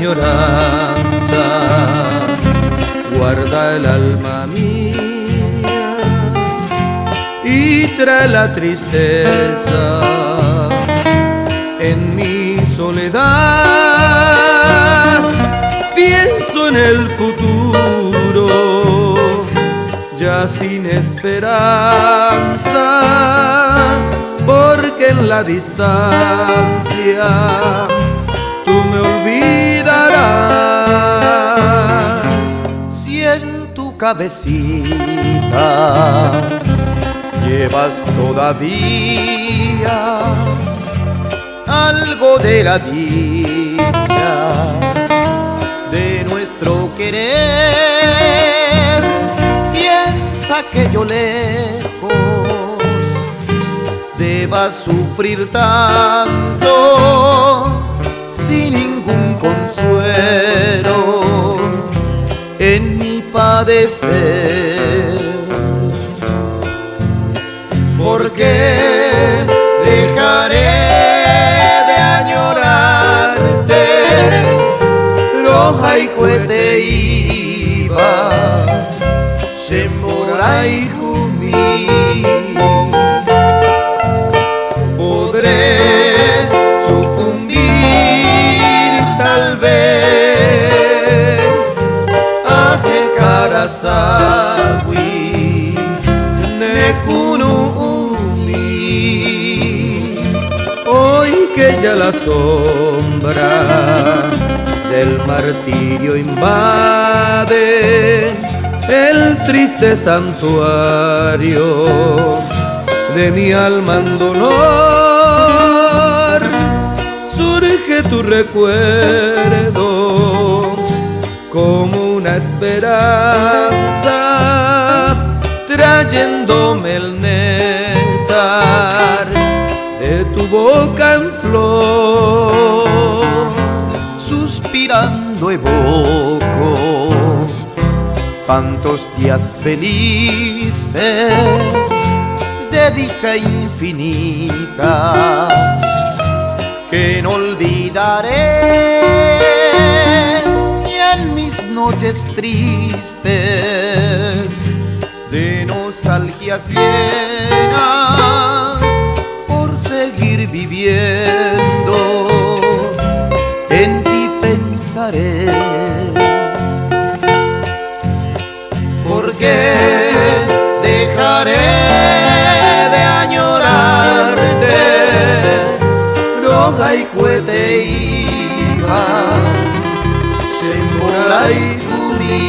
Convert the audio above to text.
añoranza guarda el alma mía y trae la tristeza en mi soledad. Pienso en el futuro ya sin esperanzas, porque en la distancia tú me olvidarás. Si en tu cabecita llevas todavía algo de la dicha de nuestro querer, piensa que yo lejos deba sufrir tanto sin ningún consuelo en mi padecer. Porque dejaré de añorarte, roja y cohete iba, Shemora y Jumí. Podré sucumbir tal vez a Jekarasawi Nekunu. Hoy que ya la sombra del martirio invade el triste santuario de mi alma en dolor, surge tu recuerdo como una esperanza, trayéndome el néctar de tu boca en flor. Suspirando evoco tantos días felices de dicha infinita que no olvidaré, y en mis noches tristes de nostalgias llenas por seguir viviendo, en ti pensaré. Porque dejaré de añorarte, roja y cohete iba, Shemora y Jumí.